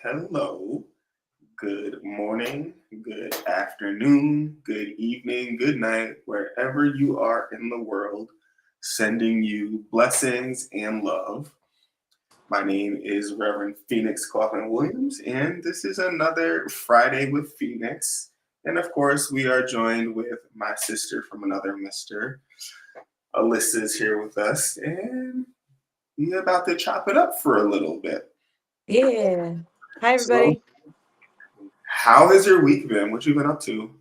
Hello, good morning, good afternoon, good evening, good night, wherever you are in the world, sending you blessings and love. My name is Reverend Phoenix Coughlin Williams, and this is another Friday with Phoenix. And of course, we are joined with my sister from another mister. Alyssa is here with us, and we're about to chop it up for a little bit. Yeah. Hi, So, everybody. how has your week been? What you been up to?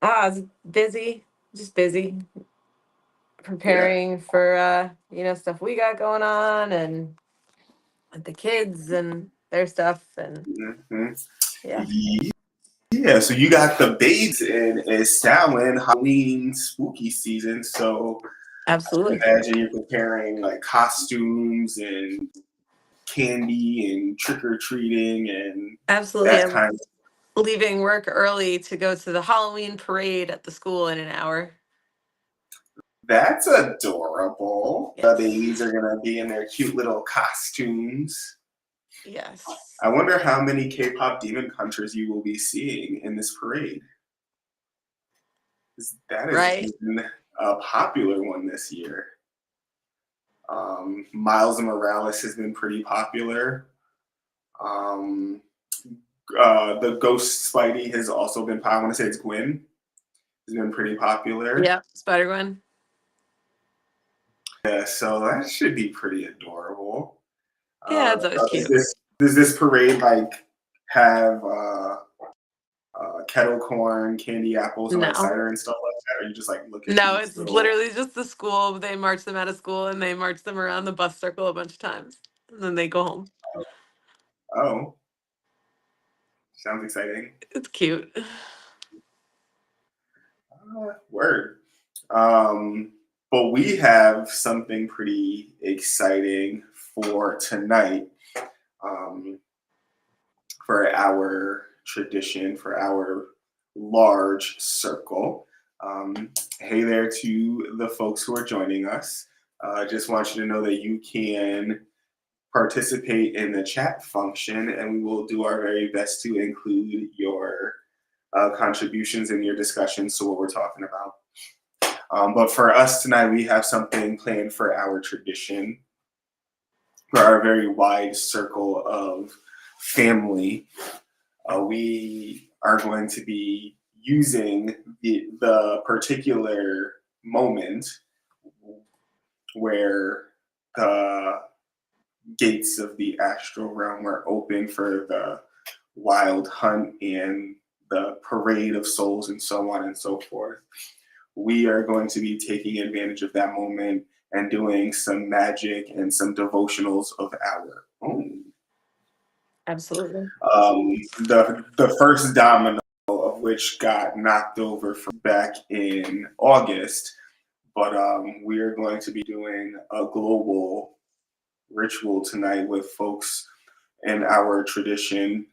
It's busy, just busy Yeah. preparing for stuff we got going on and with the kids and their stuff and hmm yeah, Yeah. So you got the babes in is Samhain, Halloween, spooky season. So I absolutely. imagine you're preparing like costumes and candy and trick or treating and Absolutely. that I'm kind of. leaving work early to go to the Halloween parade at the school in an hour. That's adorable. The Yes. babies are gonna be in their cute little costumes. Yes. I wonder how many K-pop demon hunters you will be seeing in this parade. 'Cause that has Right? been a popular one this year. Miles Morales has been pretty popular. Um, the Ghost Spidey has also been. I want to say it's Gwen. Has been pretty popular. Yeah. Spider-Gwen. Yeah, so that should be pretty adorable. Yeah, it's always Does cute. this parade like have kettle corn, candy apples, and like No. cider and stuff like that? Or you just like look at No, these it's little. literally just the school. They march them out of school and they march them around the bus circle a bunch of times. And then they go home. Oh, sounds exciting. It's cute. Word. Um, but we have something pretty exciting for tonight, um, for our tradition, for our large circle. Hey there to the folks who are joining us. I just want you to know that you can participate in the chat function, and we will do our very best to include your contributions in your discussions to what we're talking about. But for us tonight, we have something planned for our tradition, for our very wide circle of family. We are going to be using the particular moment where the gates of the astral realm are open for the wild hunt and the parade of souls and so on and so forth. We are going to be taking advantage of that moment and doing some magic and some devotionals of our own. Absolutely. The first domino of which got knocked over from back in August, but we are going to be doing a global ritual tonight with folks in our tradition,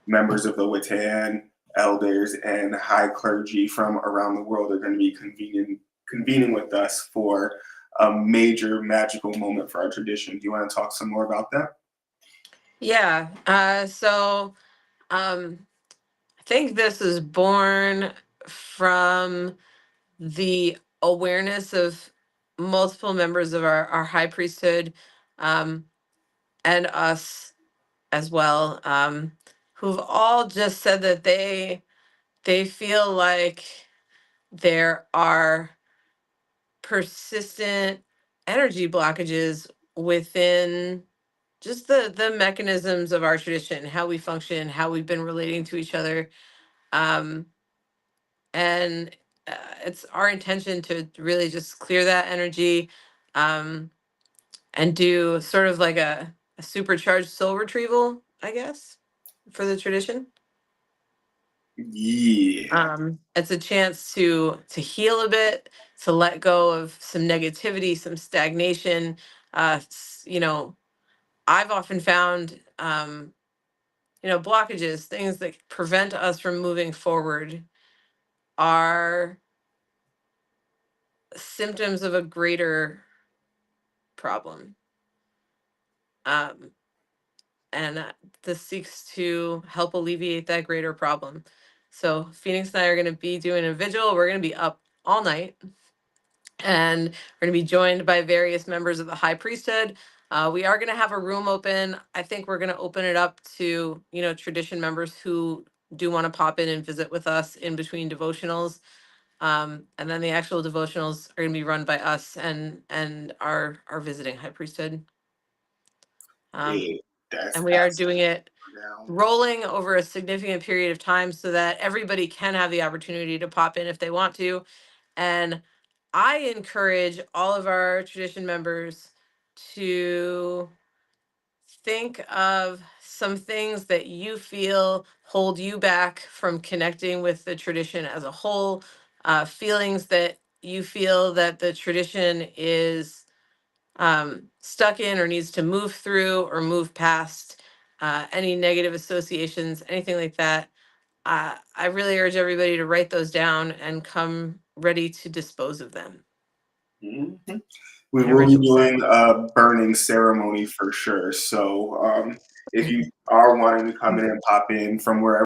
members of the Watan, elders, and high clergy from around the world are going to be convening with us for a major magical moment for our tradition. Do you want to talk some more about that? Yeah. I think this is born from the awareness of multiple members of our high priesthood, um, and us as well, who've all just said that they feel like there are persistent energy blockages within just the mechanisms of our tradition, how we function, how we've been relating to each other. Um, and it's our intention to really just clear that energy, um, and do sort of like a supercharged soul retrieval, I guess, for the tradition. Yeah. It's a chance to heal a bit, to let go of some negativity, some stagnation. I've often found blockages, things that prevent us from moving forward, are symptoms of a greater problem. Um, this seeks to help alleviate that greater problem. So Phoenix and I are going to be doing a vigil. We're going to be up all night, and we're going to be joined by various members of the high priesthood. We are going to have a room open. I think we're going to open it up to, tradition members who do want to pop in and visit with us in between devotionals. And then the actual devotionals are going to be run by us and our visiting high priesthood. Yeah, that's And we are absolutely doing it down. rolling over a significant period of time so that everybody can have the opportunity to pop in if they want to. And I encourage all of our tradition members to think of some things that you feel hold you back from connecting with the tradition as a whole, feelings that you feel that the tradition is stuck in or needs to move through or move past, any negative associations, anything like that. I really urge everybody to write those down and come ready to dispose of them Mhm. We in a will be ritual setting. doing a burning ceremony for sure. So if you are wanting to come in and pop in from wherever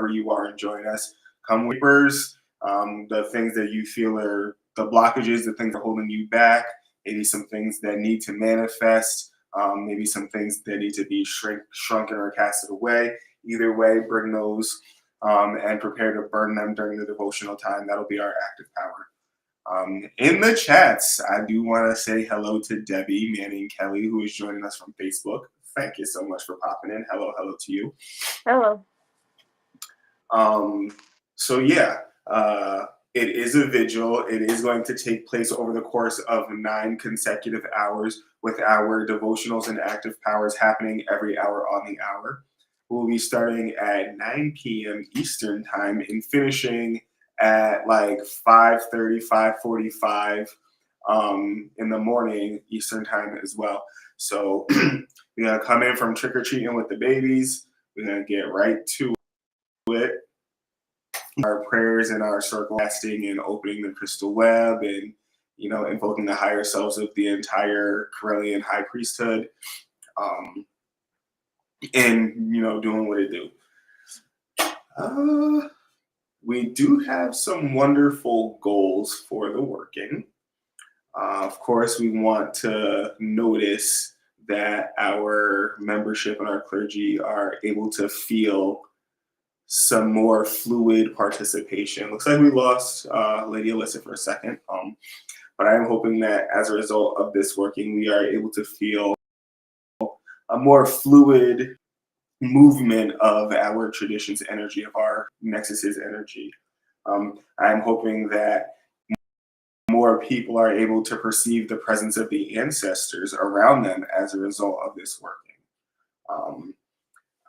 you are and join us, come with papers, the things that you feel are the blockages, the things that are holding you back, maybe some things that need to manifest, maybe some things that need to be shrunken or casted away. Either way, bring those and prepare to burn them during the devotional time. That'll be our active power. In the chats, I do want to say hello to Debbie Manning Kelly, who is joining us from Facebook. Thank you so much for popping in. Hello to you. Hello. So yeah, it is a vigil. It is going to take place over the course of 9 consecutive hours, with our devotionals and active powers happening every hour on the hour. We'll be starting at 9 p.m. Eastern time and finishing at like 5:30, 5:45 in the morning Eastern time as well. So we're gonna come in from trick or treating with the babies. We're gonna get right to it. Our prayers and our circle fasting and opening the crystal web and invoking the higher selves of the entire Corellian high priesthood, and doing what it do. We do have some wonderful goals for the working. Of course, we want to notice that our membership and our clergy are able to feel some more fluid participation. Looks like we lost Lady Alyssa for a second, but I'm hoping that as a result of this working, we are able to feel a more fluid movement of our tradition's energy, of our Nexus's energy. I'm hoping that more people are able to perceive the presence of the ancestors around them as a result of this working.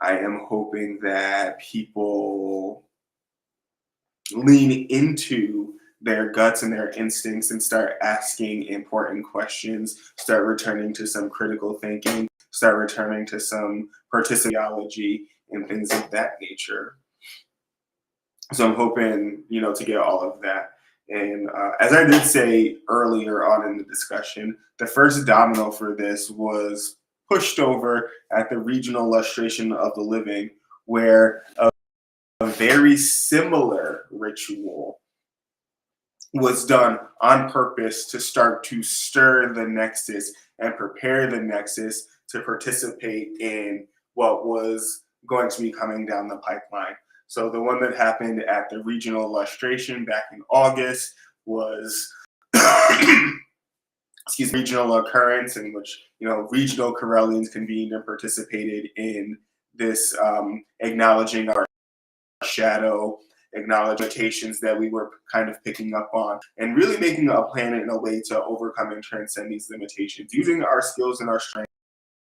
I am hoping that people lean into their guts and their instincts and start asking important questions, start returning to some critical thinking, start returning to some participology and things of that nature. So I'm hoping, to get all of that. And as I did say earlier on in the discussion, the first domino for this was pushed over at the regional lustration of the living, where a very similar ritual was done on purpose to start to stir the Nexus and prepare the Nexus to participate in what was going to be coming down the pipeline. So the one that happened at the regional lustration back in August was regional occurrence in which regional Corellians convened and participated in this, acknowledging our shadow, acknowledge limitations that we were kind of picking up on, and really making a plan in a way to overcome and transcend these limitations, using our skills and our strengths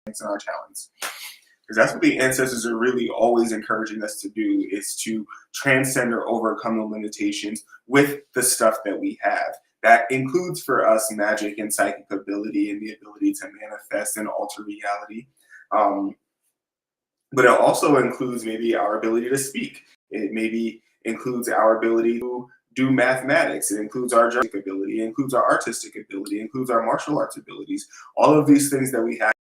and our talents. Because that's what the ancestors are really always encouraging us to do, is to transcend or overcome the limitations with the stuff that we have. That includes for us magic and psychic ability and the ability to manifest and alter reality. But it also includes maybe our ability to speak. It maybe includes our ability to do mathematics. It includes our journalistic ability. It includes our artistic ability. It includes our martial arts abilities. All of these things that we have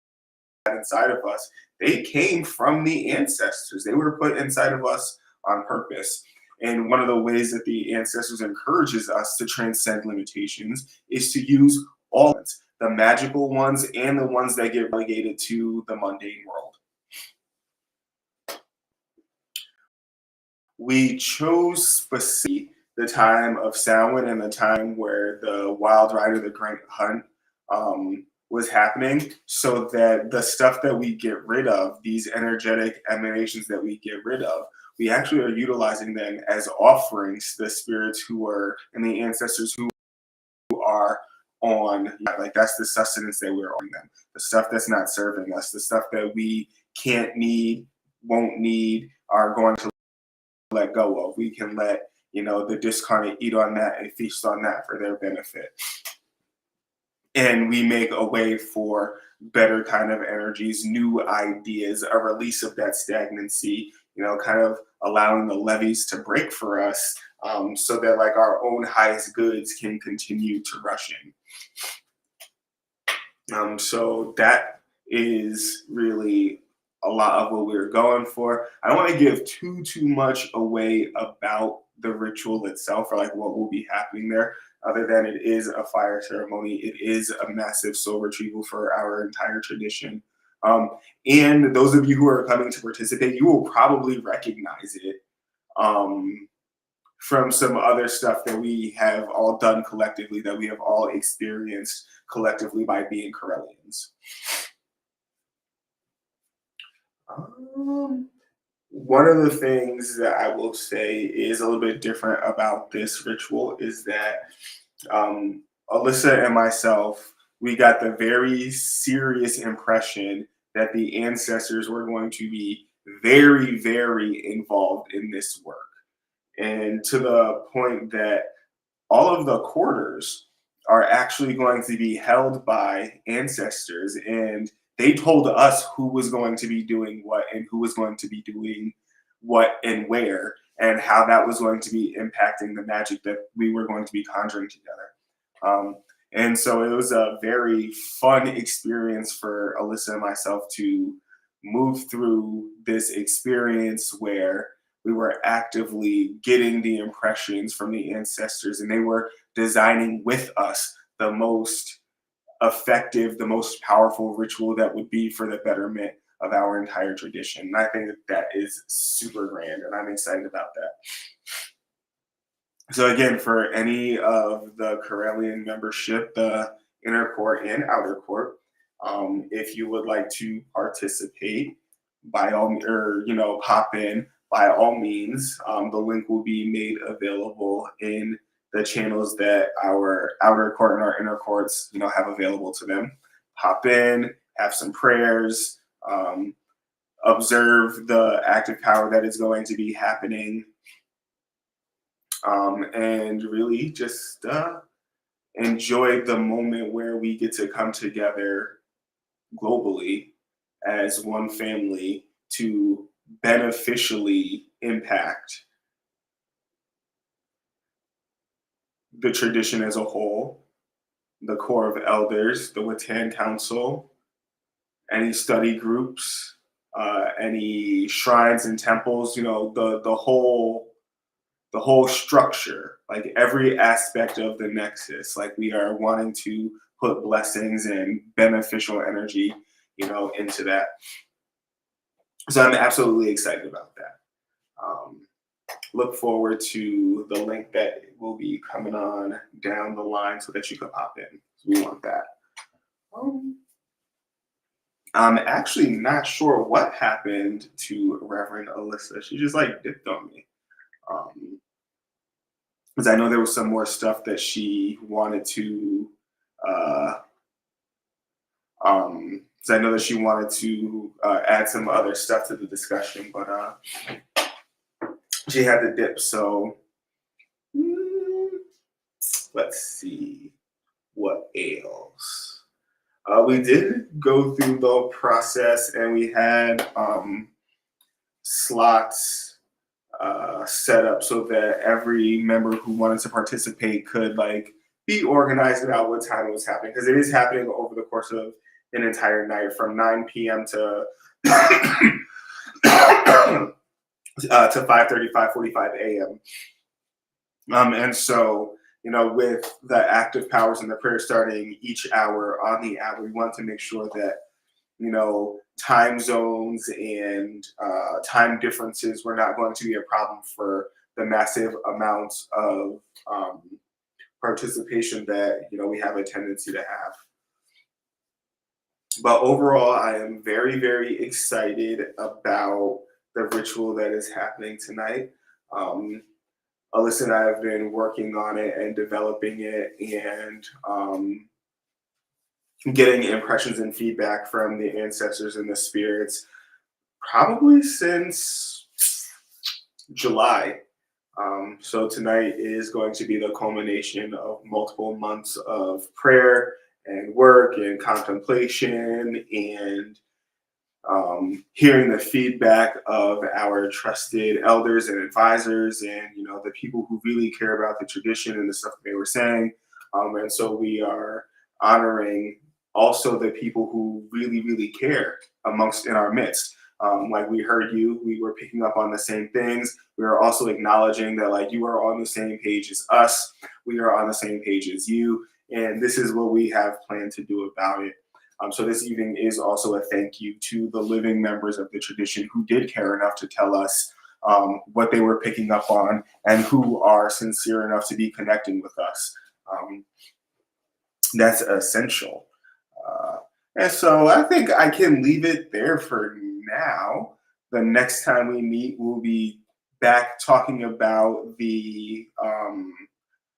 inside of us they came from the ancestors. They were put inside of us on purpose. And one of the ways that the ancestors encourages us to transcend limitations is to use all the magical ones and the ones that get relegated to the mundane world. We chose specifically the time of Samhain and the time where the Wild Ride or the Great Hunt was happening, so that the stuff that we get rid of, these energetic emanations that we get rid of, we actually are utilizing them as offerings to the spirits who are and the ancestors who are on, like, that's the sustenance that we're on them, the stuff that's not serving us, the stuff that we can't need, won't need, are going to let go of. We can let, the discarnate eat on that and feast on that for their benefit. And we make a way for better kind of energies, new ideas, a release of that stagnancy, kind of allowing the levees to break for us, so that like our own highest goods can continue to rush in. So that is really a lot of what we're going for. I don't want to give too much away about the ritual itself, or like what will be happening there, other than it is a fire ceremony. It is a massive soul retrieval for our entire tradition. And those of you who are coming to participate, you will probably recognize it from some other stuff that we have all done collectively, that we have all experienced collectively by being Corellians. One of the things that I will say is a little bit different about this ritual is that Alyssa and myself, we got the very serious impression that the ancestors were going to be very, very involved in this work. And to the point that all of the quarters are actually going to be held by ancestors, and they told us who was going to be doing what and who was going to be doing what and where, and how that was going to be impacting the magic that we were going to be conjuring together. And so it was a very fun experience for Alyssa and myself to move through this experience where we were actively getting the impressions from the ancestors, and they were designing with us the most effective, the most powerful ritual that would be for the betterment of our entire tradition. And I think that is super grand, and I'm excited about that. So again, for any of the Corellian membership, the inner court and outer court, if you would like to participate, by all hop in. By all means, the link will be made available in the channels that our outer court and our inner courts, have available to them. Hop in, have some prayers, observe the active power that is going to be happening, and really just enjoy the moment where we get to come together globally as one family to beneficially impact the tradition as a whole, the Corps of Elders, the Watan Council, any study groups, any shrines and temples, the whole structure, like every aspect of the nexus. Like, we are wanting to put blessings and beneficial energy, into that. So I'm absolutely excited about that. Look forward to the link that will be coming on down the line so that you can pop in. We want that. I'm actually not sure what happened to Reverend Alyssa. She just dipped on me. Because I know there was some more stuff that she wanted to because I know that she wanted to add some other stuff to the discussion, but she had to dip. So let's see what ails. We did go through the process, and we had slots set up so that every member who wanted to participate could be organized about what time it was happening, because it is happening over the course of an entire night from 9 p.m. to to 5:45 a.m. And so, with the active powers and the prayer starting each hour on the hour, we want to make sure that, time zones and time differences were not going to be a problem for the massive amounts of participation that, we have a tendency to have. But overall, I am very, very excited about the ritual that is happening tonight. Alyssa and I have been working on it and developing it and getting impressions and feedback from the ancestors and the spirits probably since July. So tonight is going to be the culmination of multiple months of prayer and work and contemplation and hearing the feedback of our trusted elders and advisors and the people who really care about the tradition and the stuff that they were saying. And so we are honoring also the people who really, really care in our midst. Like we heard you, we were picking up on the same things. We are also acknowledging that like you are on the same page as us. We are on the same page as you. And this is what we have planned to do about it. So this evening is also a thank you to the living members of the tradition who did care enough to tell us what they were picking up on and who are sincere enough to be connecting with us. That's essential. And so I think I can leave it there for now. The next time we meet, we'll be back talking about the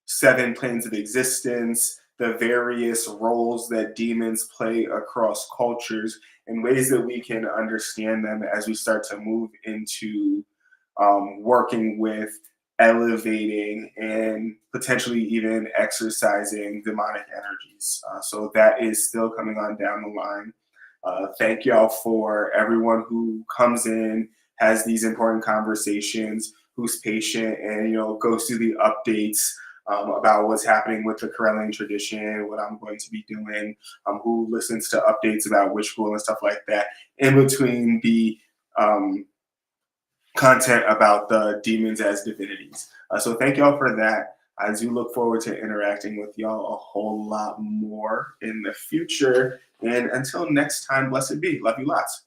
7 planes of existence, the various roles that demons play across cultures, and ways that we can understand them as we start to move into working with elevating and potentially even exercising demonic energies. So that is still coming on down the line. Thank y'all for everyone who comes in, has these important conversations, who's patient, and goes through the updates about what's happening with the Correllian tradition, what I'm going to be doing, who listens to updates about witch school and stuff like that, in between the content about the demons as divinities. So thank y'all for that. I do look forward to interacting with y'all a whole lot more in the future. And until next time, blessed be. Love you lots.